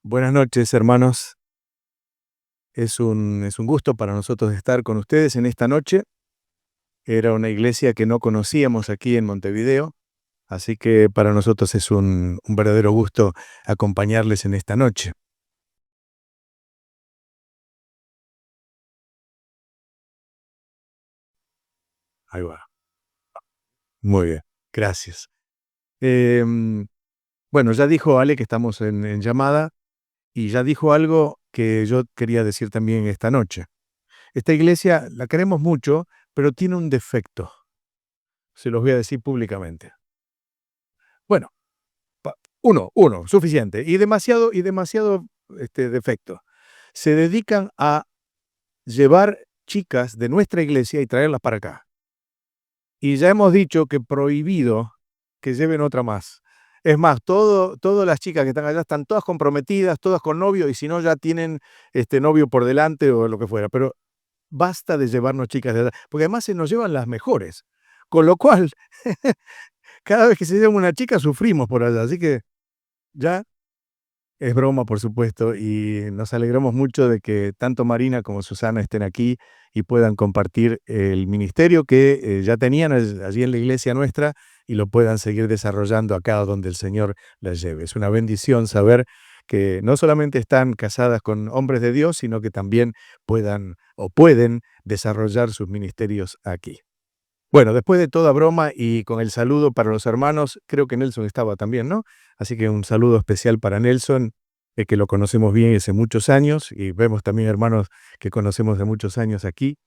Buenas noches, hermanos. Es un gusto para nosotros estar con ustedes en esta noche. Era una iglesia que no conocíamos aquí en Montevideo, así que para nosotros es un verdadero gusto acompañarles en esta noche. Ahí va. Muy bien, gracias. Em, bueno, ya dijo Ale que estamos en llamada y ya dijo algo que yo quería decir también esta noche. Esta iglesia la queremos mucho, pero tiene un defecto. Se los voy a decir públicamente. Bueno, uno, suficiente. Y demasiado defecto. Se dedican a llevar chicas de nuestra iglesia y traerlas para acá. Y ya hemos dicho que prohibido que lleven otra más. Es más, todas las chicas que están allá están todas comprometidas, todas con novio, y si no ya tienen novio por delante o lo que fuera. Pero basta de llevarnos chicas de allá, porque además se nos llevan las mejores. Con lo cual, cada vez que se lleva una chica sufrimos por allá. Así que ya es broma, por supuesto, y nos alegramos mucho de que tanto Marina como Susana estén aquí y puedan compartir el ministerio que ya tenían allí en la iglesia nuestra y lo puedan seguir desarrollando acá donde el Señor las lleve. Es una bendición saber que no solamente están casadas con hombres de Dios, sino que también pueden desarrollar sus ministerios aquí. Bueno, después de toda broma y con el saludo para los hermanos, creo que Nelson estaba también, ¿no? Así que un saludo especial para Nelson, que lo conocemos bien hace muchos años y vemos también hermanos que conocemos de muchos años aquí.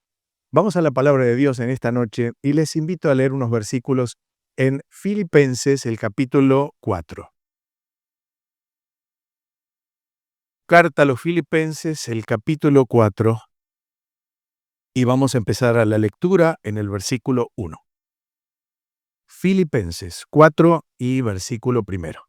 Vamos a la palabra de Dios en esta noche y les invito a leer unos versículos en Filipenses, el capítulo 4. Carta a los Filipenses, el capítulo 4, y vamos a empezar a la lectura en el versículo 1. Filipenses 4 y versículo primero.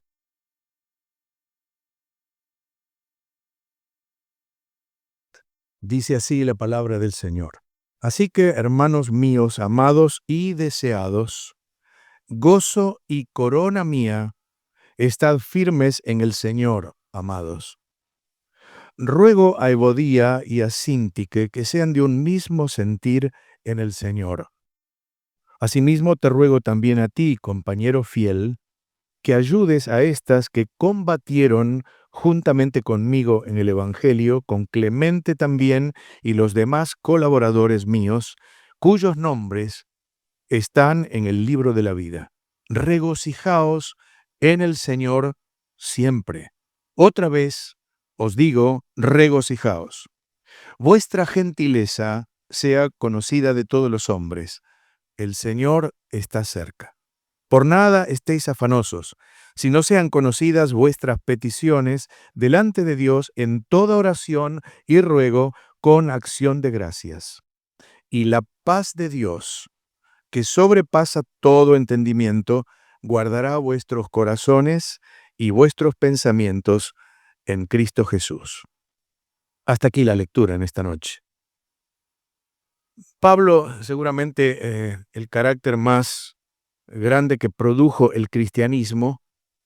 Dice así la palabra del Señor. Así que, hermanos míos, amados y deseados, gozo y corona mía, estad firmes en el Señor, amados. Ruego a Evodía y a Síntique que sean de un mismo sentir en el Señor. Asimismo te ruego también a ti, compañero fiel, que ayudes a estas que combatieron juntamente conmigo en el Evangelio, con Clemente también y los demás colaboradores míos, cuyos nombres están en el libro de la vida. Regocijaos en el Señor siempre. Otra vez os digo, regocijaos. Vuestra gentileza sea conocida de todos los hombres. El Señor está cerca. Por nada estéis afanosos, sino sean conocidas vuestras peticiones delante de Dios en toda oración y ruego con acción de gracias. Y la paz de Dios, que sobrepasa todo entendimiento, guardará vuestros corazones y vuestros pensamientos en Cristo Jesús. Hasta aquí la lectura en esta noche. Pablo, seguramente el carácter más grande que produjo el cristianismo,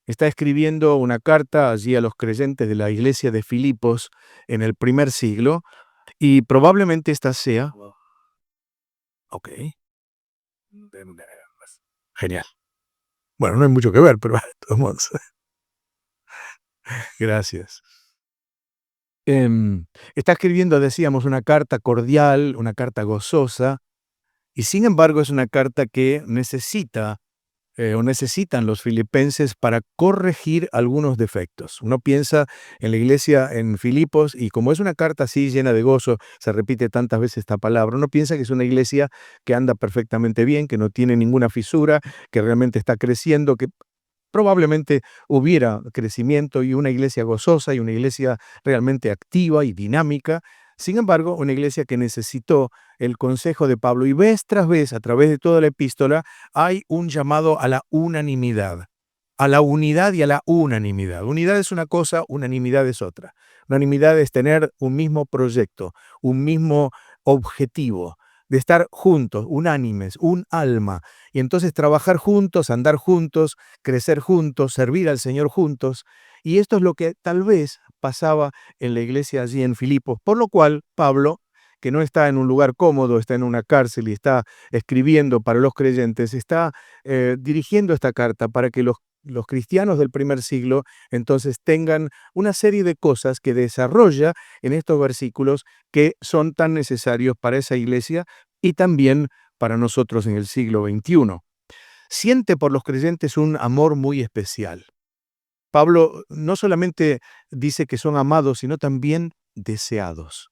está escribiendo una carta allí a los creyentes de la iglesia de Filipos en el primer siglo, y probablemente esta sea... Ok. Genial. Bueno, no hay mucho que ver, pero de todos modos, gracias. Está escribiendo, decíamos, una carta cordial, una carta gozosa, y sin embargo es una carta que necesitan los filipenses para corregir algunos defectos. Uno piensa en la iglesia en Filipos y como es una carta así llena de gozo, se repite tantas veces esta palabra, uno piensa que es una iglesia que anda perfectamente bien, que no tiene ninguna fisura, que realmente está creciendo, que probablemente hubiera crecimiento y una iglesia gozosa y una iglesia realmente activa y dinámica. Sin embargo, una iglesia que necesitó el consejo de Pablo y vez tras vez, a través de toda la epístola, hay un llamado a la unanimidad, a la unidad y a la unanimidad. Unidad es una cosa, unanimidad es otra. Unanimidad es tener un mismo proyecto, un mismo objetivo, de estar juntos, unánimes, un alma, y entonces trabajar juntos, andar juntos, crecer juntos, servir al Señor juntos. Y esto es lo que tal vez pasaba en la iglesia allí en Filipos, por lo cual Pablo, que no está en un lugar cómodo, está en una cárcel y está escribiendo para los creyentes, está dirigiendo esta carta para que los cristianos del primer siglo entonces tengan una serie de cosas que desarrolla en estos versículos que son tan necesarios para esa iglesia y también para nosotros en el siglo XXI. Siente por los creyentes un amor muy especial. Pablo no solamente dice que son amados, sino también deseados.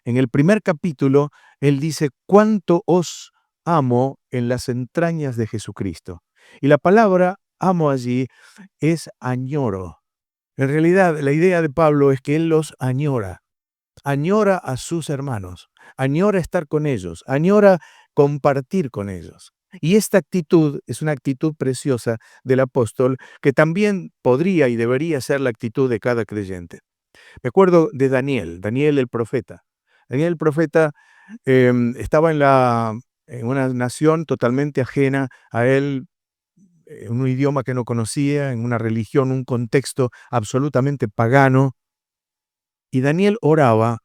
En el primer capítulo, él dice, cuánto os amo en las entrañas de Jesucristo. Y la palabra amo allí es añoro. En realidad, la idea de Pablo es que él los añora. Añora a sus hermanos, añora estar con ellos, añora compartir con ellos. Y esta actitud es una actitud preciosa del apóstol que también podría y debería ser la actitud de cada creyente. Me acuerdo de Daniel el profeta. Daniel el profeta estaba en una nación totalmente ajena a él, en un idioma que no conocía, en una religión, un contexto absolutamente pagano. Y Daniel oraba,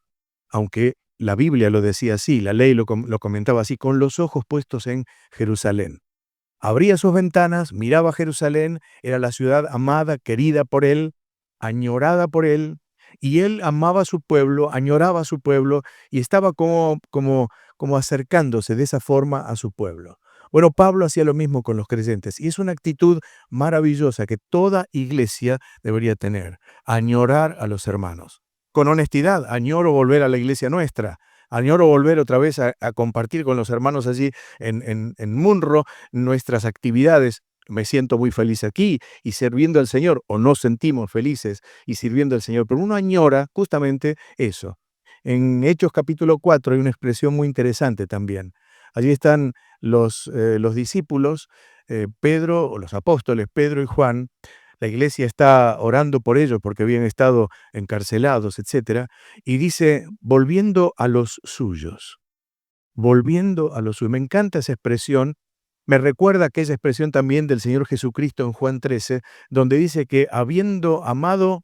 aunque la Biblia lo decía así, la ley lo comentaba así, con los ojos puestos en Jerusalén. Abría sus ventanas, miraba a Jerusalén, era la ciudad amada, querida por él, añorada por él, y él amaba a su pueblo, añoraba a su pueblo y estaba como acercándose de esa forma a su pueblo. Bueno, Pablo hacía lo mismo con los creyentes y es una actitud maravillosa que toda iglesia debería tener, añorar a los hermanos. Con honestidad, añoro volver a la iglesia nuestra, añoro volver otra vez a compartir con los hermanos allí en Munro nuestras actividades. Me siento muy feliz aquí y sirviendo al Señor, o nos sentimos felices y sirviendo al Señor, pero uno añora justamente eso. En Hechos capítulo 4 hay una expresión muy interesante también. Allí están los discípulos, Pedro, o los apóstoles, Pedro y Juan. La iglesia está orando por ellos porque habían estado encarcelados, etcétera, y dice, volviendo a los suyos. Volviendo a lo suyo. Me encanta esa expresión, me recuerda aquella expresión también del Señor Jesucristo en Juan 13, donde dice que habiendo amado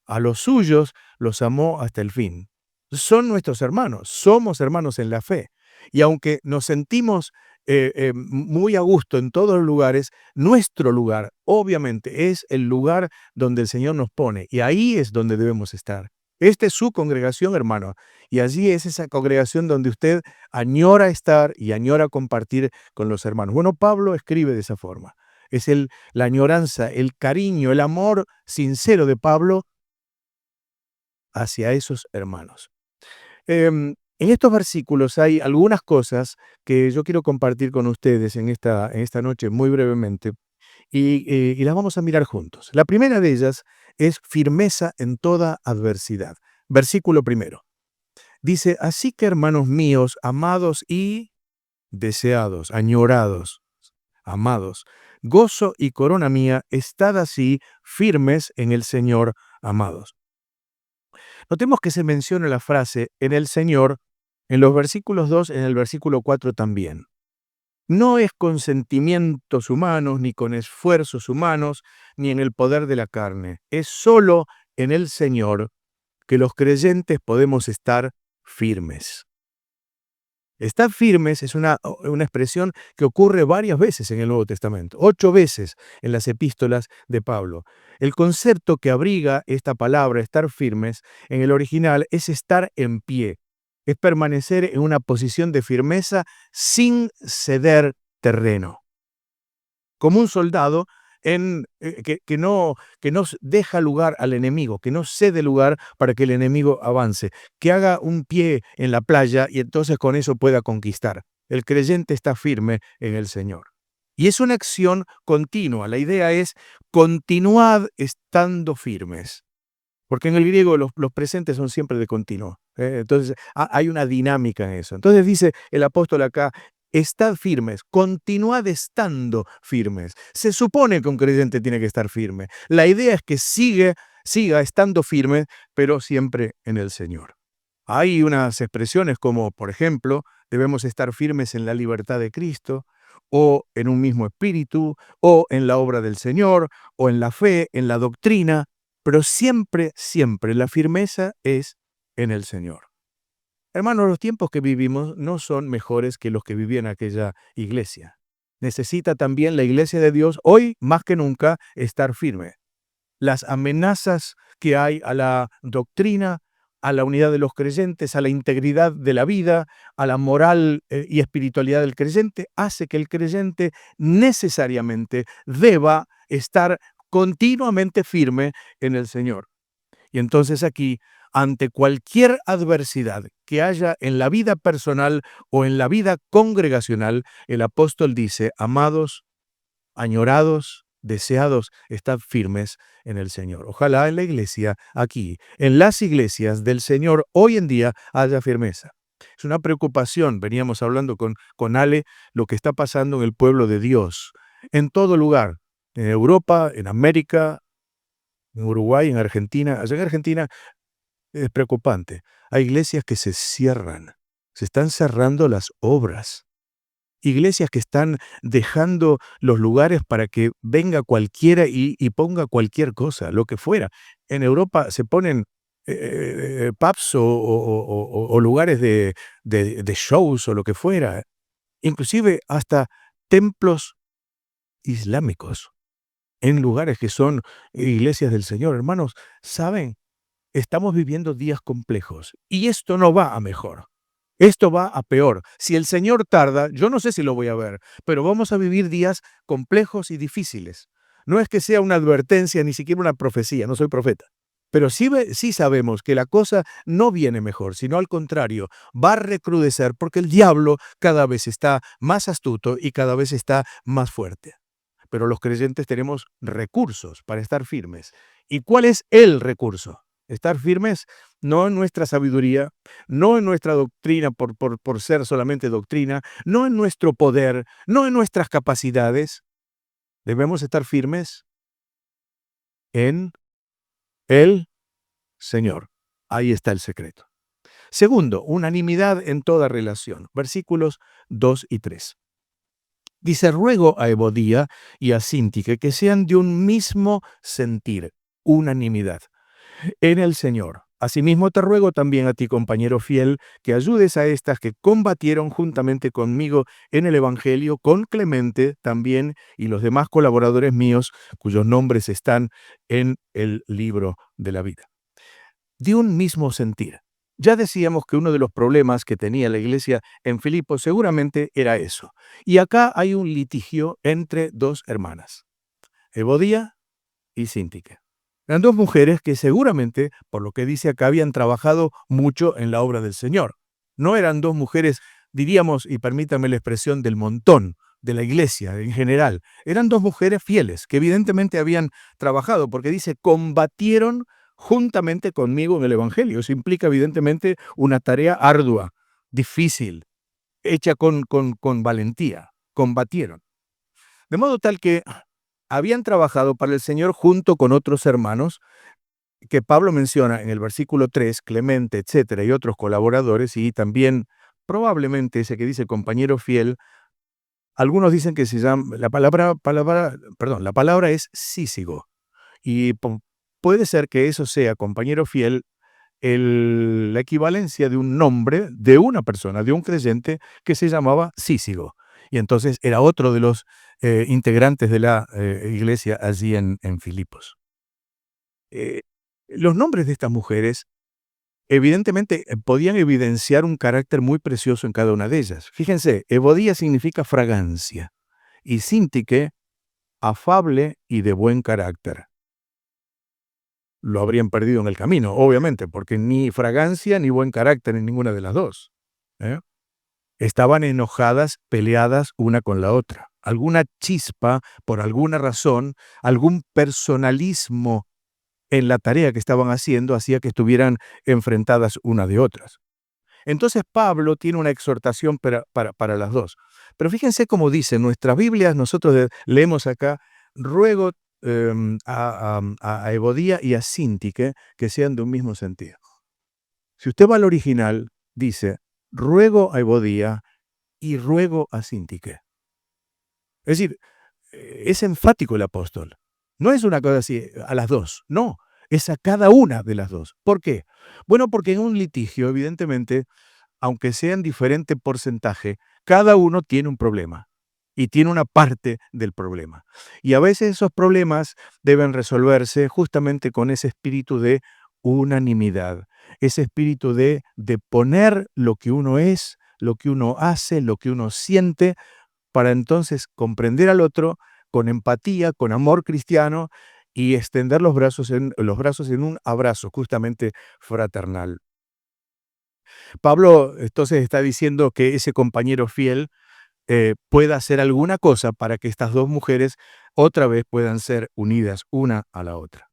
a los suyos, los amó hasta el fin. Son nuestros hermanos, somos hermanos en la fe. Y aunque nos sentimos muy a gusto en todos los lugares, nuestro lugar, obviamente, es el lugar donde el Señor nos pone. Y ahí es donde debemos estar. Esta es su congregación, hermano. Y allí es esa congregación donde usted añora estar y añora compartir con los hermanos. Bueno, Pablo escribe de esa forma. Es la añoranza, el cariño, el amor sincero de Pablo hacia esos hermanos. En estos versículos hay algunas cosas que yo quiero compartir con ustedes en esta noche muy brevemente y las vamos a mirar juntos. La primera de ellas es firmeza en toda adversidad. Versículo primero. Dice, así que hermanos míos, amados y deseados, añorados, amados, gozo y corona mía, estad así firmes en el Señor, amados. Notemos que se menciona la frase en el Señor en los versículos 2, en el versículo 4 también. No es con sentimientos humanos, ni con esfuerzos humanos, ni en el poder de la carne. Es solo en el Señor que los creyentes podemos estar firmes. Estar firmes es una expresión que ocurre varias veces en el Nuevo Testamento, 8 veces en las epístolas de Pablo. El concepto que abriga esta palabra, estar firmes, en el original es estar en pie, es permanecer en una posición de firmeza sin ceder terreno. Como un soldado que no deja lugar al enemigo, que no cede lugar para que el enemigo avance, que haga un pie en la playa y entonces con eso pueda conquistar. El creyente está firme en el Señor. Y es una acción continua. La idea es continuad estando firmes. Porque en el griego los presentes son siempre de continuo. Entonces hay una dinámica en eso. Entonces dice el apóstol acá, estad firmes, continuad estando firmes. Se supone que un creyente tiene que estar firme. La idea es que siga estando firme, pero siempre en el Señor. Hay unas expresiones como, por ejemplo, debemos estar firmes en la libertad de Cristo, o en un mismo espíritu, o en la obra del Señor, o en la fe, en la doctrina. pero siempre, siempre la firmeza es en el Señor. Hermanos, los tiempos que vivimos no son mejores que los que vivían aquella iglesia. Necesita también la iglesia de Dios hoy más que nunca estar firme. Las amenazas que hay a la doctrina, a la unidad de los creyentes, a la integridad de la vida, a la moral y espiritualidad del creyente, hace que el creyente necesariamente deba estar continuamente firme en el Señor. Y entonces aquí, ante cualquier adversidad que haya en la vida personal o en la vida congregacional, el apóstol dice: amados, añorados, deseados, estad firmes en el Señor. Ojalá en la iglesia, aquí, en las iglesias del Señor, hoy en día haya firmeza. Es una preocupación, veníamos hablando con Ale, lo que está pasando en el pueblo de Dios, en todo lugar, en Europa, en América, en Uruguay, en Argentina. Allá en Argentina es preocupante. Hay iglesias que se cierran, se están cerrando las obras. Iglesias que están dejando los lugares para que venga cualquiera y ponga cualquier cosa, lo que fuera. En Europa se ponen pubs o lugares de shows o lo que fuera, inclusive hasta templos islámicos en lugares que son iglesias del Señor. Hermanos, ¿saben? Estamos viviendo días complejos y esto no va a mejor. Esto va a peor. Si el Señor tarda, yo no sé si lo voy a ver, pero vamos a vivir días complejos y difíciles. No es que sea una advertencia, ni siquiera una profecía, no soy profeta. Pero sí sabemos que la cosa no viene mejor, sino al contrario, va a recrudecer porque el diablo cada vez está más astuto y cada vez está más fuerte. Pero los creyentes tenemos recursos para estar firmes. ¿Y cuál es el recurso? Estar firmes no en nuestra sabiduría, no en nuestra doctrina por ser solamente doctrina, no en nuestro poder, no en nuestras capacidades. Debemos estar firmes en el Señor. Ahí está el secreto. Segundo, unanimidad en toda relación. Versículos 2 y 3. Dice: ruego a Evodía y a Síntique que sean de un mismo sentir, unanimidad en el Señor. Asimismo te ruego también a ti, compañero fiel, que ayudes a estas que combatieron juntamente conmigo en el Evangelio, con Clemente también y los demás colaboradores míos, cuyos nombres están en el libro de la vida. De un mismo sentir. Ya decíamos que uno de los problemas que tenía la iglesia en Filipos seguramente era eso. Y acá hay un litigio entre dos hermanas, Evodía y Síntique. Eran dos mujeres que seguramente, por lo que dice acá, habían trabajado mucho en la obra del Señor. No eran dos mujeres, diríamos, y permítanme la expresión, del montón, de la iglesia en general. Eran dos mujeres fieles, que evidentemente habían trabajado, porque dice: combatieron juntamente conmigo en el Evangelio. Eso implica evidentemente una tarea ardua, difícil, hecha con valentía. Combatieron. De modo tal que habían trabajado para el Señor junto con otros hermanos que Pablo menciona en el versículo 3, Clemente, etcétera, y otros colaboradores, y también probablemente ese que dice compañero fiel. Algunos dicen que se llama, la palabra es sísigo, y puede ser que eso sea, compañero fiel, la equivalencia de un nombre de una persona, de un creyente que se llamaba Sísigo. Y entonces era otro de los integrantes de la iglesia allí en Filipos. Los nombres de estas mujeres evidentemente podían evidenciar un carácter muy precioso en cada una de ellas. Fíjense, Evodía significa fragancia y Síntique, afable y de buen carácter. Lo habrían perdido en el camino, obviamente, porque ni fragancia ni buen carácter en ninguna de las dos. ¿eh? Estaban enojadas, peleadas una con la otra. Alguna chispa, por alguna razón, algún personalismo en la tarea que estaban haciendo hacía que estuvieran enfrentadas una de otras. Entonces Pablo tiene una exhortación para las dos. Pero fíjense cómo dice, en nuestras Biblias nosotros leemos acá: ruego a Evodía y a Síntique que sean de un mismo sentido. Si usted va al original, dice: ruego a Evodía y ruego a Síntique. Es decir, es enfático el apóstol. No es una cosa así, a las dos, no. es a cada una de las dos. ¿Por qué? Bueno, porque en un litigio, evidentemente, aunque sea en diferente porcentaje, cada uno tiene un problema y tiene una parte del problema. Y a veces esos problemas deben resolverse justamente con ese espíritu de unanimidad, ese espíritu de poner lo que uno es, lo que uno hace, lo que uno siente, para entonces comprender al otro con empatía, con amor cristiano y extender los brazos en un abrazo justamente fraternal. Pablo entonces está diciendo que ese compañero fiel pueda hacer alguna cosa para que estas dos mujeres otra vez puedan ser unidas una a la otra.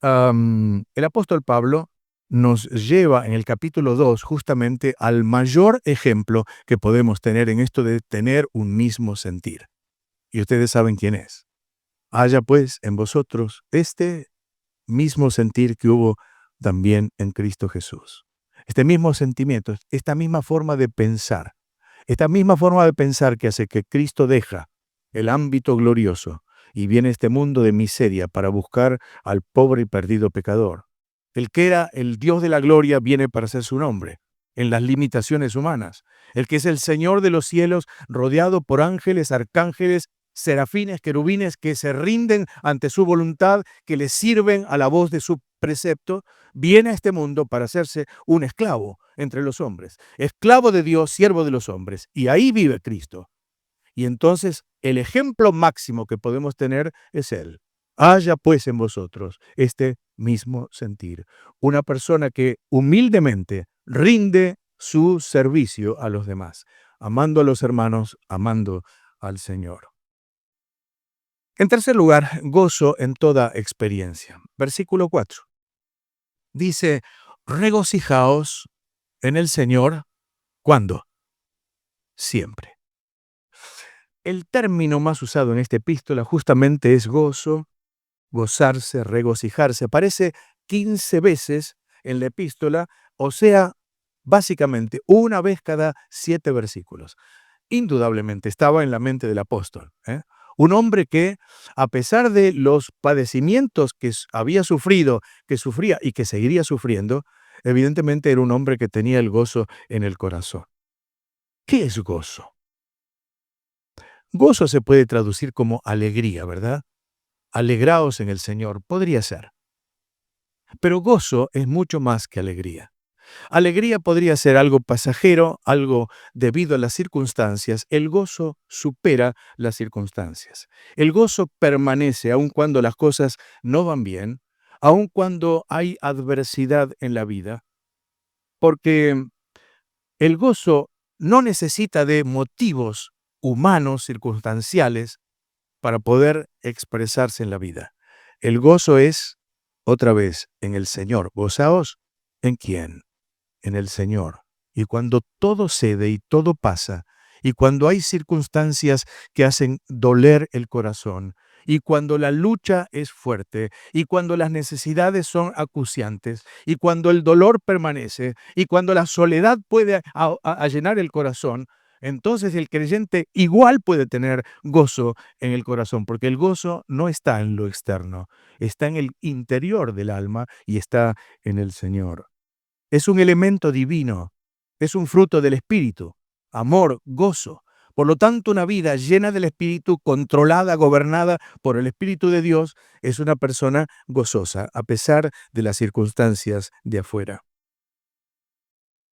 El apóstol Pablo nos lleva en el capítulo 2 justamente al mayor ejemplo que podemos tener en esto de tener un mismo sentir. Y ustedes saben quién es. Haya pues en vosotros este mismo sentir que hubo también en Cristo Jesús. Este mismo sentimiento, esta misma forma de pensar. Esta misma forma de pensar que hace que Cristo deja el ámbito glorioso y viene a este mundo de miseria para buscar al pobre y perdido pecador. El que era el Dios de la gloria viene para ser su nombre, en las limitaciones humanas. El que es el Señor de los cielos, rodeado por ángeles, arcángeles, serafines, querubines, que se rinden ante su voluntad, que le sirven a la voz de su precepto, viene a este mundo para hacerse un esclavo entre los hombres. Esclavo de Dios, siervo de los hombres. Y ahí vive Cristo. Y entonces el ejemplo máximo que podemos tener es Él. Haya pues en vosotros este mismo sentir. Una persona que humildemente rinde su servicio a los demás, amando a los hermanos, amando al Señor. En tercer lugar, gozo en toda experiencia. Versículo 4. Dice, regocijaos en el Señor. ¿Cuándo? Siempre. El término más usado en esta epístola justamente es gozo, gozarse, regocijarse. Aparece 15 veces en la epístola, o sea, básicamente una vez cada 7 versículos. Indudablemente estaba en la mente del apóstol, ¿eh? Un hombre que, a pesar de los padecimientos que había sufrido, que sufría y que seguiría sufriendo, evidentemente era un hombre que tenía el gozo en el corazón. ¿Qué es gozo? Gozo se puede traducir como alegría, ¿verdad? Alegraos en el Señor, podría ser. Pero gozo es mucho más que alegría. Alegría podría ser algo pasajero, algo debido a las circunstancias. El gozo supera las circunstancias. El gozo permanece aun cuando las cosas no van bien, aun cuando hay adversidad en la vida, porque el gozo no necesita de motivos humanos, circunstanciales, para poder expresarse en la vida. El gozo es, otra vez, en el Señor. ¿Gozaos? ¿En quién? En el Señor. Y cuando todo cede y todo pasa, y cuando hay circunstancias que hacen doler el corazón, y cuando la lucha es fuerte, y cuando las necesidades son acuciantes, y cuando el dolor permanece, y cuando la soledad puede llenar el corazón, entonces el creyente igual puede tener gozo en el corazón, porque el gozo no está en lo externo, está en el interior del alma y está en el Señor. Es un elemento divino, es un fruto del Espíritu, amor, gozo. Por lo tanto, una vida llena del Espíritu, controlada, gobernada por el Espíritu de Dios, es una persona gozosa, a pesar de las circunstancias de afuera.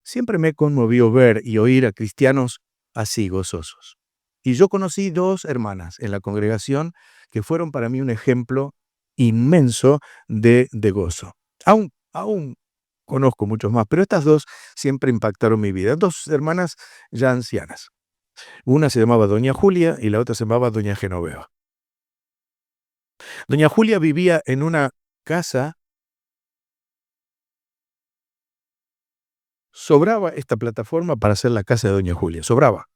Siempre me conmovió ver y oír a cristianos así gozosos. Y yo conocí dos hermanas en la congregación que fueron para mí un ejemplo inmenso de gozo. Aún conozco muchos más, pero estas dos siempre impactaron mi vida. Dos hermanas ya ancianas. Una se llamaba Doña Julia y la otra se llamaba Doña Genoveva. Doña Julia vivía en una casa. Sobraba esta plataforma para hacer la casa de Doña Julia, sobraba.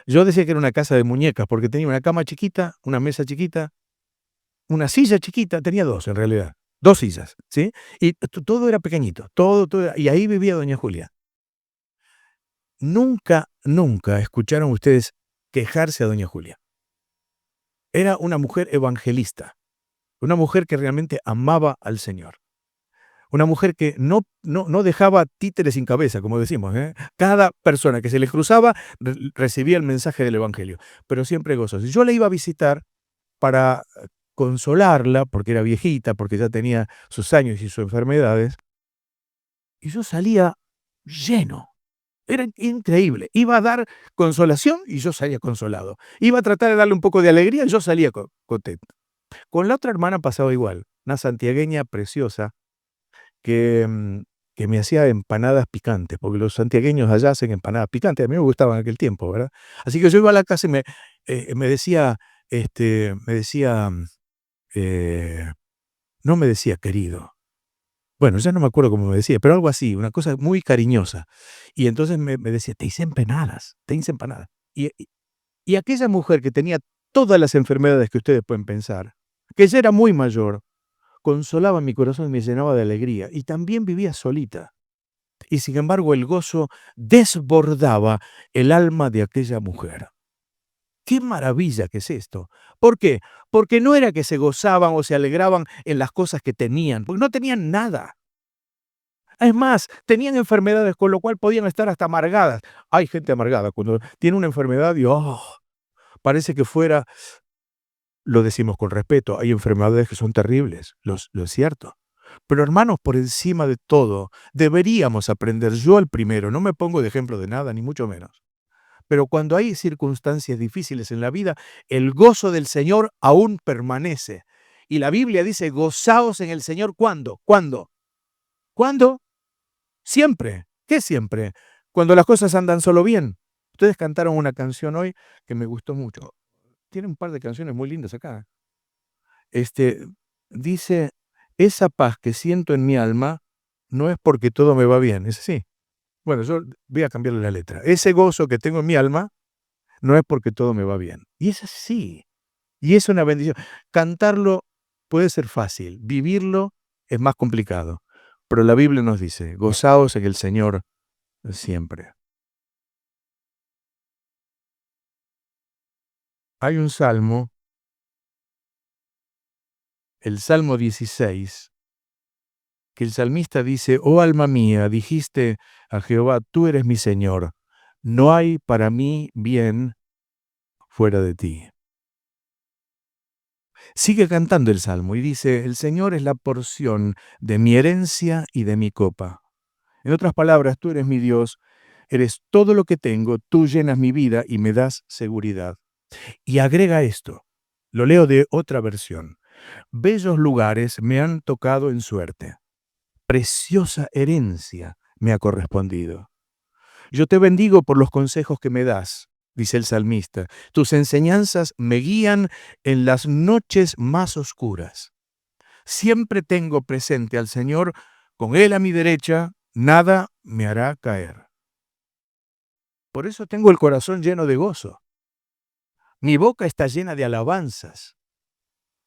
Yo decía que era una casa de muñecas porque tenía una cama chiquita, una mesa chiquita, una silla chiquita, tenía dos en realidad, dos sillas, ¿sí? Y todo era pequeñito, todo y ahí vivía Doña Julia. Nunca escucharon ustedes quejarse a Doña Julia. Era una mujer evangelista. una mujer que realmente amaba al Señor. Una mujer que no dejaba títeres sin cabeza, como decimos, ¿eh? Cada persona que se le cruzaba recibía el mensaje del evangelio, pero siempre gozosa. Yo la iba a visitar para consolarla, porque era viejita, porque ya tenía sus años y sus enfermedades, y yo salía lleno. Era increíble. Iba a dar consolación y yo salía consolado. Iba a tratar de darle un poco de alegría y yo salía contento. Con la otra hermana pasaba igual, una santiagueña preciosa que, que me hacía empanadas picantes, porque los santiagueños allá hacen empanadas picantes, a mí me gustaban en aquel tiempo, ¿verdad? Así que yo iba a la casa y me decía, me decía, eh, no me decía querido. Bueno, ya no me acuerdo cómo me decía, pero algo así, una cosa muy cariñosa. Y entonces me decía, te hice empanadas, te hice empanadas. Y aquella mujer que tenía todas las enfermedades que ustedes pueden pensar, que ya era muy mayor, consolaba mi corazón y me llenaba de alegría. Y también vivía solita. Y sin embargo el gozo desbordaba el alma de aquella mujer. ¡Qué maravilla que es esto! ¿Por qué? Porque no era que se gozaban o se alegraban en las cosas que tenían, porque no tenían nada. Es más, tenían enfermedades, con lo cual podían estar hasta amargadas. Hay gente amargada cuando tiene una enfermedad y parece que fuera, lo decimos con respeto, hay enfermedades que son terribles, lo es cierto. Pero hermanos, por encima de todo, deberíamos aprender, yo el primero, no me pongo de ejemplo de nada, ni mucho menos. Pero cuando hay circunstancias difíciles en la vida, el gozo del Señor aún permanece. Y la Biblia dice, gozaos en el Señor, ¿cuándo? ¿Cuándo? ¿Cuándo? Siempre. ¿Qué siempre? Cuando las cosas andan solo bien. Ustedes cantaron una canción hoy que me gustó mucho. Tiene un par de canciones muy lindas acá. Este, dice, esa paz que siento en mi alma no es porque todo me va bien, ¿es así? Bueno, yo voy a cambiarle la letra. Ese gozo que tengo en mi alma no es porque todo me va bien. Y es así. Y es una bendición. Cantarlo puede ser fácil, vivirlo es más complicado. Pero la Biblia nos dice, gozaos en el Señor siempre. Hay un salmo, el Salmo 16, que el salmista dice, oh alma mía, dijiste a Jehová, tú eres mi Señor, no hay para mí bien fuera de ti. Sigue cantando el salmo y dice, el Señor es la porción de mi herencia y de mi copa. En otras palabras, tú eres mi Dios, eres todo lo que tengo, tú llenas mi vida y me das seguridad. Y agrega esto, lo leo de otra versión. Bellos lugares me han tocado en suerte. Preciosa herencia me ha correspondido. Yo te bendigo por los consejos que me das, dice el salmista. Tus enseñanzas me guían en las noches más oscuras. Siempre tengo presente al Señor, con Él a mi derecha, nada me hará caer. Por eso tengo el corazón lleno de gozo. Mi boca está llena de alabanzas.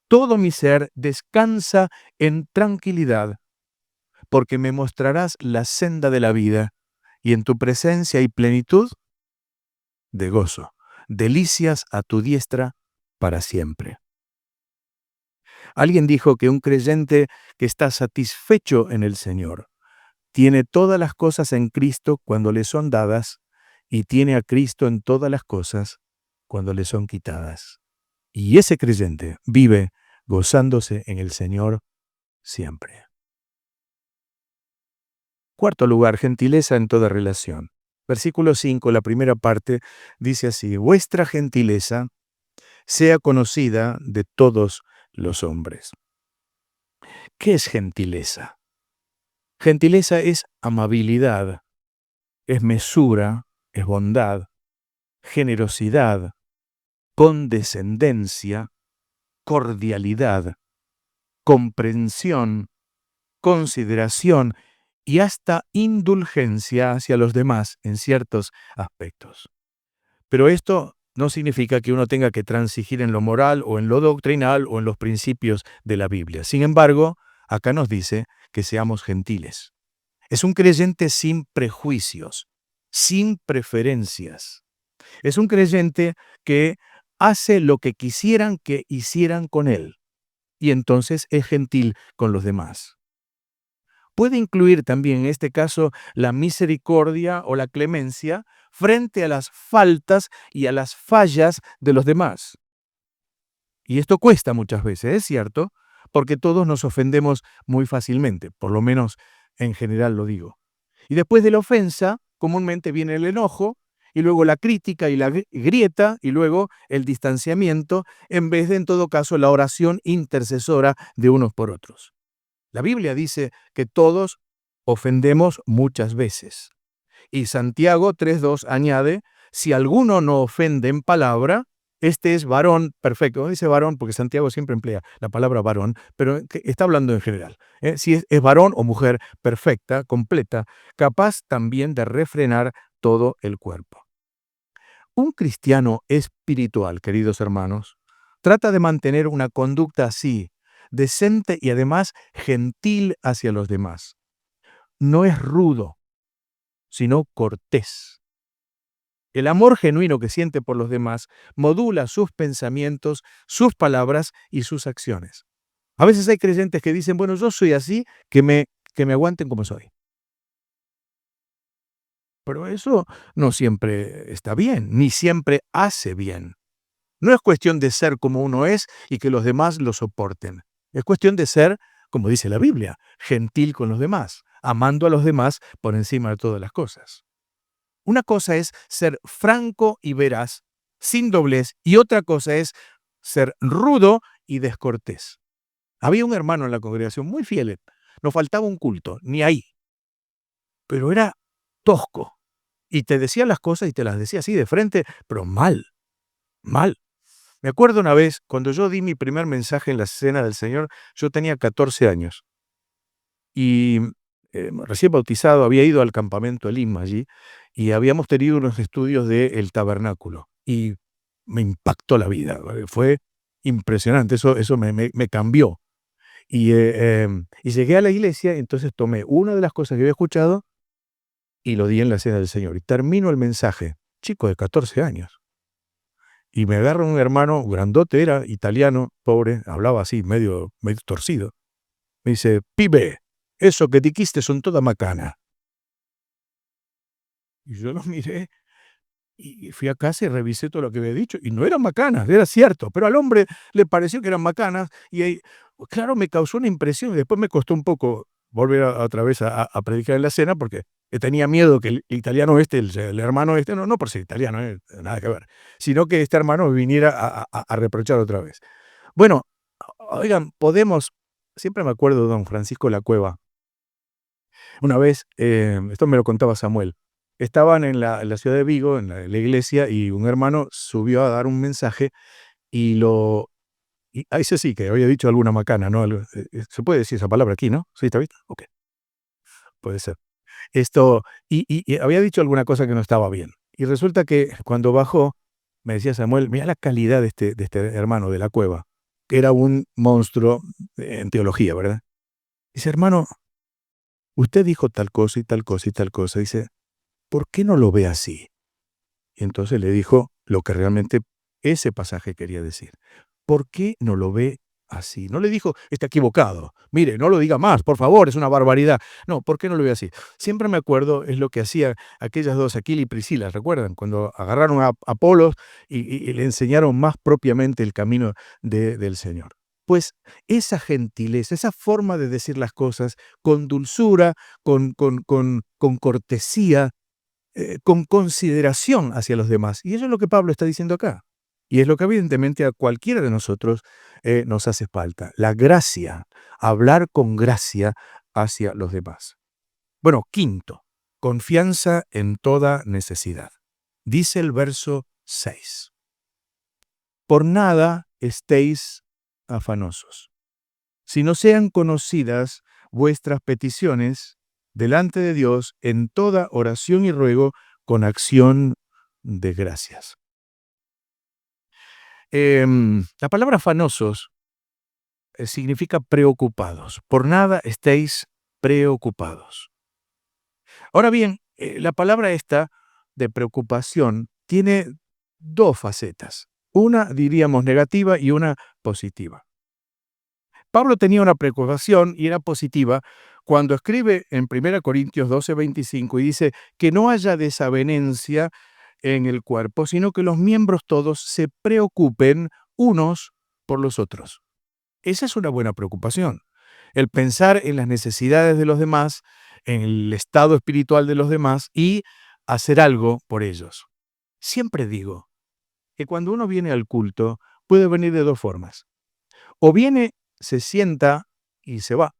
Todo mi ser descansa en tranquilidad, porque me mostrarás la senda de la vida, y en tu presencia hay plenitud de gozo, delicias a tu diestra para siempre. Alguien dijo que un creyente que está satisfecho en el Señor tiene todas las cosas en Cristo cuando le son dadas y tiene a Cristo en todas las cosas cuando le son quitadas. Y ese creyente vive gozándose en el Señor siempre. Cuarto lugar, gentileza en toda relación. Versículo 5, la primera parte, dice así, vuestra gentileza sea conocida de todos los hombres. ¿Qué es gentileza? Gentileza es amabilidad, es mesura, es bondad, generosidad, condescendencia, cordialidad, comprensión, consideración y hasta indulgencia hacia los demás en ciertos aspectos. Pero esto no significa que uno tenga que transigir en lo moral o en lo doctrinal o en los principios de la Biblia. Sin embargo, acá nos dice que seamos gentiles. Es un creyente sin prejuicios, sin preferencias. Es un creyente que hace lo que quisieran que hicieran con él. y entonces es gentil con los demás. Puede incluir también en este caso la misericordia o la clemencia frente a las faltas y a las fallas de los demás. Y esto cuesta muchas veces, es cierto, porque todos nos ofendemos muy fácilmente, por lo menos en general lo digo. Y después de la ofensa, comúnmente viene el enojo, y luego la crítica y la grieta, y luego el distanciamiento, en vez de, en todo caso, la oración intercesora de unos por otros. La Biblia dice que todos ofendemos muchas veces. Y Santiago 3:2 añade, si alguno no ofende en palabra, este es varón perfecto. No dice varón porque Santiago siempre emplea la palabra varón, pero está hablando en general. Si es varón o mujer perfecta, completa, capaz también de refrenar todo el cuerpo. Un cristiano espiritual, queridos hermanos, trata de mantener una conducta así, decente y además gentil hacia los demás. No es rudo, sino cortés. El amor genuino que siente por los demás modula sus pensamientos, sus palabras y sus acciones. A veces hay creyentes que dicen, bueno, yo soy así, que me aguanten como soy. Pero eso no siempre está bien, ni siempre hace bien. No es cuestión de ser como uno es y que los demás lo soporten. Es cuestión de ser, como dice la Biblia, gentil con los demás, amando a los demás por encima de todas las cosas. Una cosa es ser franco y veraz, sin doblez, y otra cosa es ser rudo y descortés. Había un hermano en la congregación muy fiel, no faltaba un culto, ni ahí, pero era tosco, y te decía las cosas y te las decía así de frente, pero mal, mal. Me acuerdo una vez, cuando yo di mi primer mensaje en la Cena del Señor, yo tenía 14 años, y recién bautizado, había ido al campamento Elim allí, y habíamos tenido unos estudios del tabernáculo, y me impactó la vida, fue impresionante, eso me cambió. Y llegué a la iglesia, entonces tomé una de las cosas que había escuchado y lo di en la Cena del Señor. Y termino el mensaje, chico de 14 años, y me agarra un hermano grandote, era italiano, pobre, hablaba así, medio torcido. Me dice, pibe, eso que dijiste son toda macana. Y yo lo miré y fui a casa y revisé todo lo que había dicho, y no eran macanas, era cierto, pero al hombre le pareció que eran macanas, y ahí, claro, me causó una impresión, y después me costó un poco volver otra vez a predicar en la cena, porque tenía miedo que el italiano el hermano no por ser italiano, nada que ver, sino que este hermano me viniera a reprochar otra vez. Bueno, oigan, siempre me acuerdo de don Francisco La Cueva. Una vez, esto me lo contaba Samuel, estaban en la ciudad de Vigo, en la iglesia, y un hermano subió a dar un mensaje y ese sí, que había dicho alguna macana, ¿no? Se puede decir esa palabra aquí, ¿no? ¿Sí, está bien? Ok, puede ser. Y había dicho alguna cosa que no estaba bien. Y resulta que cuando bajó, me decía Samuel, mira la calidad de este hermano de La Cueva, que era un monstruo en teología, ¿verdad? Dice, hermano, usted dijo tal cosa y tal cosa y tal cosa. Dice, ¿por qué no lo ve así? Y entonces le dijo lo que realmente ese pasaje quería decir. ¿Por qué no lo ve así? No le dijo, está equivocado. Mire, no lo diga más, por favor, es una barbaridad. No, ¿por qué no lo ve así? Siempre me acuerdo, es lo que hacían aquellas dos, Aquila y Priscila, ¿recuerdan? Cuando agarraron a Apolos y le enseñaron más propiamente el camino del Señor. Pues esa gentileza, esa forma de decir las cosas con dulzura, con cortesía, con consideración hacia los demás. Y eso es lo que Pablo está diciendo acá. Y es lo que evidentemente a cualquiera de nosotros nos hace falta. La gracia, hablar con gracia hacia los demás. Bueno, quinto, confianza en toda necesidad. Dice el verso 6. Por nada estéis afanosos, si no sean conocidas vuestras peticiones delante de Dios en toda oración y ruego con acción de gracias. La palabra afanosos significa preocupados. Por nada estéis preocupados. Ahora bien, la palabra esta de preocupación tiene dos facetas. Una, diríamos, negativa y una positiva. Pablo tenía una preocupación y era positiva cuando escribe en 1 Corintios 12:25 y dice que no haya desavenencia en el cuerpo, sino que los miembros todos se preocupen unos por los otros. Esa es una buena preocupación. El pensar en las necesidades de los demás, en el estado espiritual de los demás y hacer algo por ellos. Siempre digo que cuando uno viene al culto puede venir de dos formas. O viene, se sienta y se va,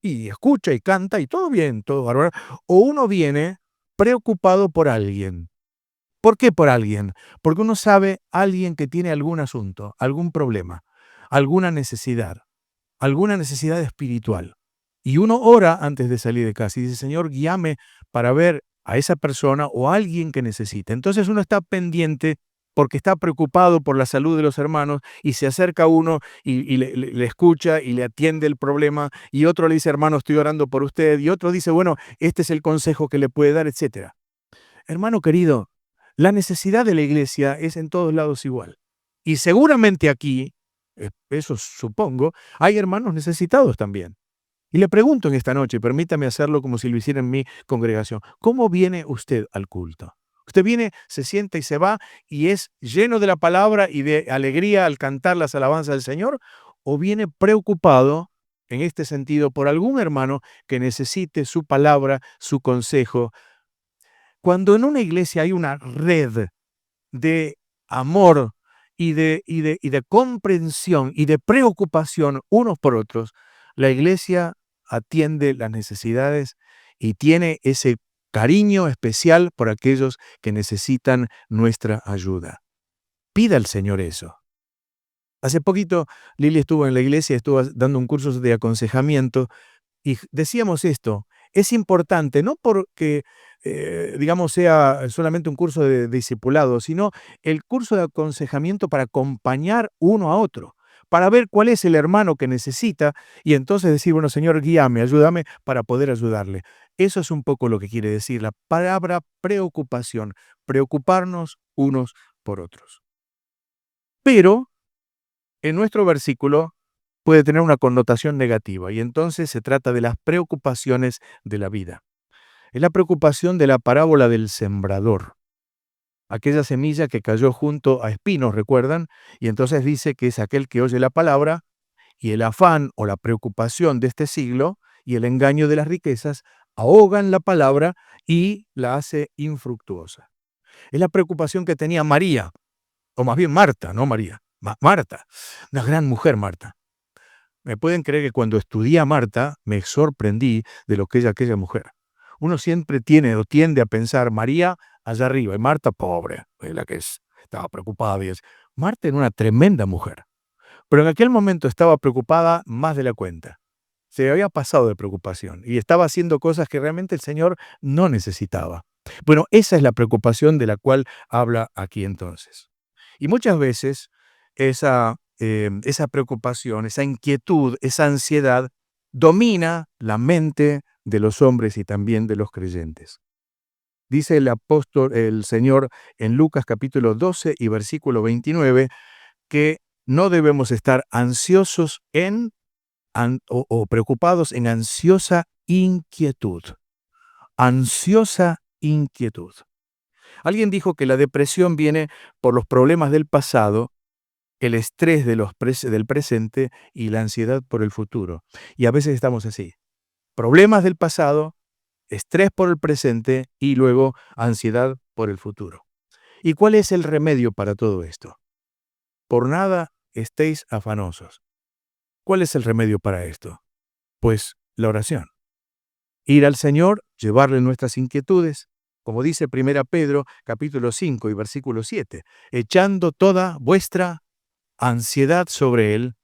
y escucha y canta y todo bien, todo bárbaro. O uno viene preocupado por alguien. ¿Por qué por alguien? Porque uno sabe alguien que tiene algún asunto, algún problema, alguna necesidad espiritual. Y uno ora antes de salir de casa y dice, Señor, guíame para ver a esa persona o a alguien que necesite. Entonces uno está pendiente porque está preocupado por la salud de los hermanos y se acerca a uno y le escucha y le atiende el problema y otro le dice, hermano, estoy orando por usted, y otro dice, bueno, este es el consejo que le puede dar, etcétera. Hermano querido, la necesidad de la iglesia es en todos lados igual. Y seguramente aquí, eso supongo, hay hermanos necesitados también. Y le pregunto en esta noche, permítame hacerlo como si lo hiciera en mi congregación, ¿cómo viene usted al culto? Usted viene, se sienta y se va y es lleno de la palabra y de alegría al cantar las alabanzas del Señor, o viene preocupado en este sentido por algún hermano que necesite su palabra, su consejo. Cuando en una iglesia hay una red de amor y de comprensión y de preocupación unos por otros, la iglesia atiende las necesidades y tiene ese cariño especial por aquellos que necesitan nuestra ayuda. Pida al Señor eso. Hace poquito Lili estuvo en la iglesia, estuvo dando un curso de aconsejamiento y decíamos esto, es importante, no porque, digamos, sea solamente un curso de discipulado, sino el curso de aconsejamiento para acompañar uno a otro, para ver cuál es el hermano que necesita y entonces decir, bueno, Señor, guíame, ayúdame para poder ayudarle. Eso es un poco lo que quiere decir la palabra preocupación, preocuparnos unos por otros. Pero en nuestro versículo puede tener una connotación negativa y entonces se trata de las preocupaciones de la vida. Es la preocupación de la parábola del sembrador, aquella semilla que cayó junto a espinos, ¿recuerdan? Y entonces dice que es aquel que oye la palabra y el afán o la preocupación de este siglo y el engaño de las riquezas ahogan la palabra y la hace infructuosa. Es la preocupación que tenía María, o más bien Marta, no María, Marta, una gran mujer Marta. Me pueden creer que cuando estudié a Marta me sorprendí de lo que es aquella mujer. Uno siempre tiene o tiende a pensar María allá arriba y Marta pobre, es la que estaba preocupada. Marta era una tremenda mujer, pero en aquel momento estaba preocupada más de la cuenta. Se había pasado de preocupación y estaba haciendo cosas que realmente el Señor no necesitaba. Bueno, esa es la preocupación de la cual habla aquí entonces. Y muchas veces esa preocupación, esa inquietud, esa ansiedad domina la mente de los hombres y también de los creyentes. Dice el apóstol, el Señor, en Lucas capítulo 12 y versículo 29, que no debemos estar ansiosos o preocupados en ansiosa inquietud. Ansiosa inquietud. Alguien dijo que la depresión viene por los problemas del pasado, el estrés del presente y la ansiedad por el futuro. Y a veces estamos así. Problemas del pasado, estrés por el presente y luego ansiedad por el futuro. ¿Y cuál es el remedio para todo esto? Por nada estéis afanosos. ¿Cuál es el remedio para esto? Pues la oración. Ir al Señor, llevarle nuestras inquietudes, como dice 1 Pedro capítulo 5 y versículo 7, echando toda vuestra ansiedad sobre Él.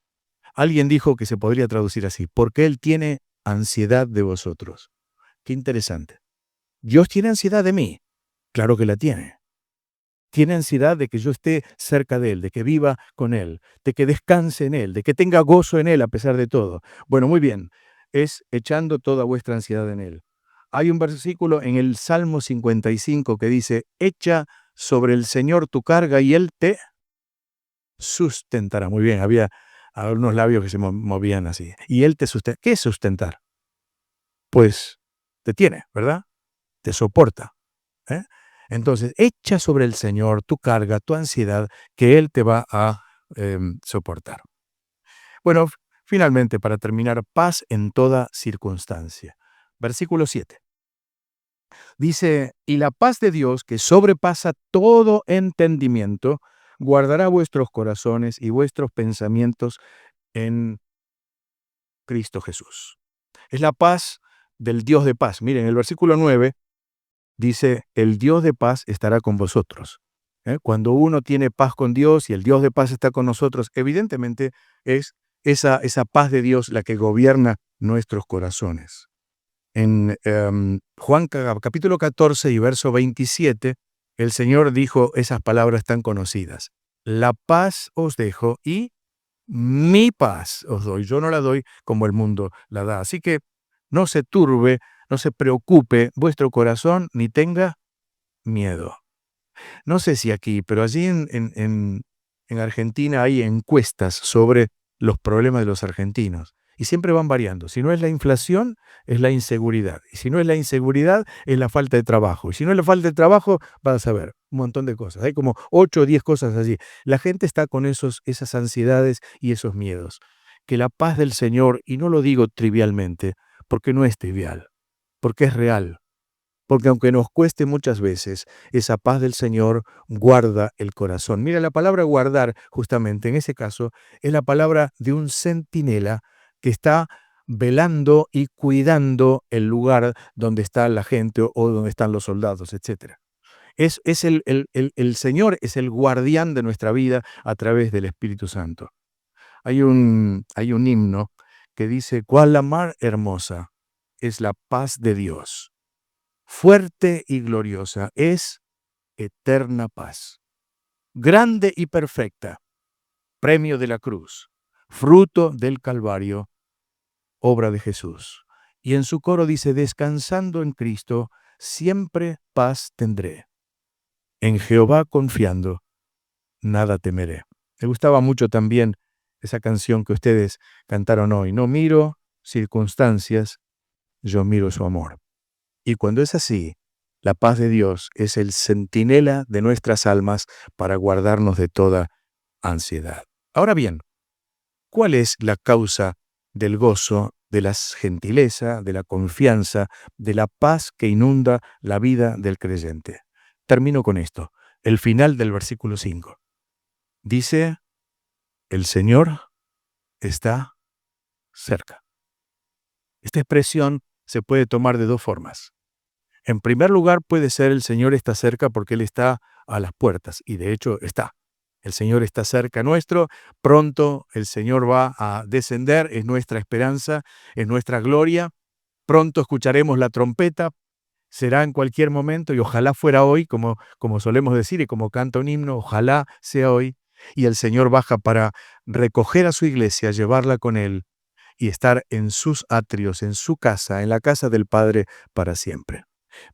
Alguien dijo que se podría traducir así, porque Él tiene ansiedad de vosotros. Qué interesante. ¿Dios tiene ansiedad de mí? Claro que la tiene. Tiene ansiedad de que yo esté cerca de Él, de que viva con Él, de que descanse en Él, de que tenga gozo en Él a pesar de todo. Bueno, muy bien, es echando toda vuestra ansiedad en Él. Hay un versículo en el Salmo 55 que dice, echa sobre el Señor tu carga y Él te sustentará. Muy bien, había a unos labios que se movían así. Y Él te sustenta. ¿Qué es sustentar? Pues te tiene, ¿verdad? Te soporta. ¿eh? Entonces, echa sobre el Señor tu carga, tu ansiedad, que Él te va a soportar. Bueno, finalmente, para terminar, paz en toda circunstancia. Versículo 7. Dice, y la paz de Dios, que sobrepasa todo entendimiento, guardará vuestros corazones y vuestros pensamientos en Cristo Jesús. Es la paz del Dios de paz. Miren, el versículo 9 dice, el Dios de paz estará con vosotros. Cuando uno tiene paz con Dios y el Dios de paz está con nosotros, evidentemente es esa paz de Dios la que gobierna nuestros corazones. En Juan capítulo 14 y verso 27, el Señor dijo esas palabras tan conocidas. La paz os dejo y mi paz os doy. Yo no la doy como el mundo la da. Así que no se turbe, no se preocupe vuestro corazón ni tenga miedo. No sé si aquí, pero allí en Argentina hay encuestas sobre los problemas de los argentinos y siempre van variando. Si no es la inflación, es la inseguridad. Y si no es la inseguridad, es la falta de trabajo. Y si no es la falta de trabajo, vas a ver un montón de cosas. Hay como 8 o 10 cosas allí. La gente está con esas ansiedades y esos miedos. Que la paz del Señor, y no lo digo trivialmente, porque no es trivial, porque es real. Porque aunque nos cueste muchas veces, esa paz del Señor guarda el corazón. Mira, la palabra guardar, justamente en ese caso, es la palabra de un centinela que está velando y cuidando el lugar donde está la gente o donde están los soldados, etc. Es el Señor es el guardián de nuestra vida a través del Espíritu Santo. Hay un himno que dice, cuál la mar hermosa es la paz de Dios. Fuerte y gloriosa es eterna paz, grande y perfecta, premio de la cruz, fruto del Calvario, obra de Jesús. Y en su coro dice, descansando en Cristo, siempre paz tendré. En Jehová confiando, nada temeré. Me gustaba mucho también esa canción que ustedes cantaron hoy. No miro circunstancias, yo miro su amor. Y cuando es así, la paz de Dios es el centinela de nuestras almas para guardarnos de toda ansiedad. Ahora bien, ¿cuál es la causa del gozo, de la gentileza, de la confianza, de la paz que inunda la vida del creyente? Termino con esto. El final del versículo 5. Dice, el Señor está cerca. Esta expresión se puede tomar de dos formas. En primer lugar, puede ser el Señor está cerca porque Él está a las puertas, y de hecho está. El Señor está cerca nuestro, pronto el Señor va a descender, es nuestra esperanza, es nuestra gloria. Pronto escucharemos la trompeta, será en cualquier momento y ojalá fuera hoy, como solemos decir y como canta un himno, ojalá sea hoy. Y el Señor baja para recoger a su iglesia, llevarla con Él y estar en sus atrios, en su casa, en la casa del Padre para siempre.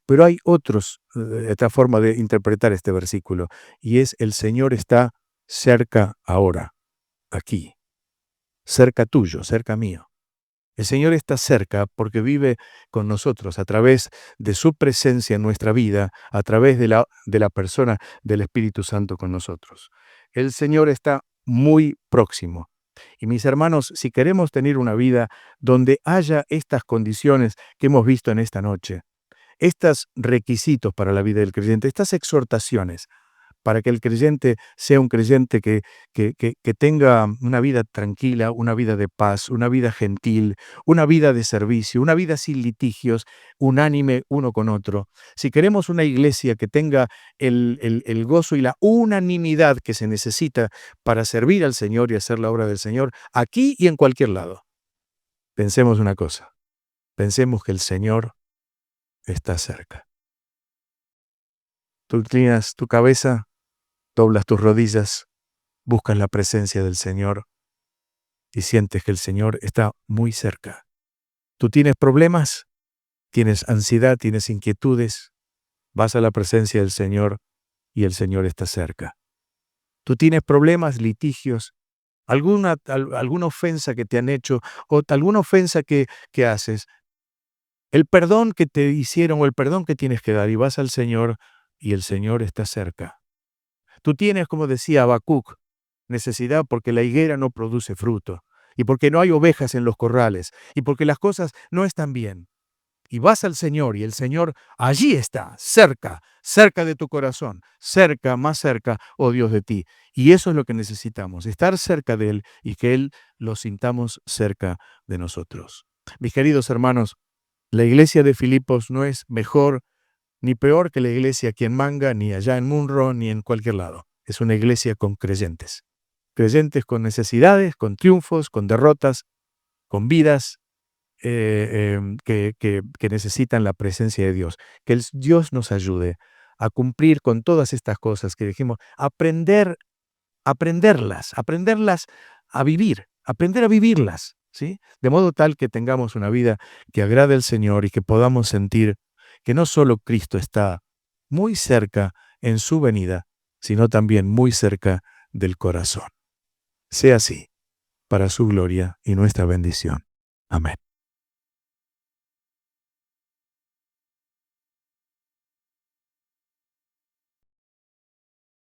Pero hay otra forma de interpretar este versículo, y es el Señor está cerca ahora, aquí, cerca tuyo, cerca mío. El Señor está cerca porque vive con nosotros a través de su presencia en nuestra vida, a través de la persona del Espíritu Santo con nosotros. El Señor está muy próximo. Y mis hermanos, si queremos tener una vida donde haya estas condiciones que hemos visto en esta noche, estos requisitos para la vida del creyente, estas exhortaciones para que el creyente sea un creyente que tenga una vida tranquila, una vida de paz, una vida gentil, una vida de servicio, una vida sin litigios, unánime uno con otro. Si queremos una iglesia que tenga el gozo y la unanimidad que se necesita para servir al Señor y hacer la obra del Señor, aquí y en cualquier lado, pensemos una cosa, pensemos que el Señor está cerca. Tú inclinas tu cabeza, doblas tus rodillas, buscas la presencia del Señor y sientes que el Señor está muy cerca. Tú tienes problemas, tienes ansiedad, tienes inquietudes, vas a la presencia del Señor y el Señor está cerca. Tú tienes problemas, litigios, alguna ofensa que te han hecho o alguna ofensa que haces, el perdón que te hicieron o el perdón que tienes que dar y vas al Señor y el Señor está cerca. Tú tienes, como decía Habacuc, necesidad porque la higuera no produce fruto y porque no hay ovejas en los corrales y porque las cosas no están bien. Y vas al Señor y el Señor allí está, cerca, cerca de tu corazón, cerca, más cerca, oh Dios, de ti. Y eso es lo que necesitamos, estar cerca de Él y que Él lo sintamos cerca de nosotros. Mis queridos hermanos, la iglesia de Filipos no es mejor ni peor que la iglesia aquí en Manga, ni allá en Munro, ni en cualquier lado. Es una iglesia con creyentes. Creyentes con necesidades, con triunfos, con derrotas, con vidas que necesitan la presencia de Dios. Que Dios nos ayude a cumplir con todas estas cosas que dijimos, aprenderlas a vivir, aprender a vivirlas, ¿sí? De modo tal que tengamos una vida que agrade al Señor y que podamos sentir que no solo Cristo está muy cerca en su venida, sino también muy cerca del corazón. Sea así, para su gloria y nuestra bendición. Amén.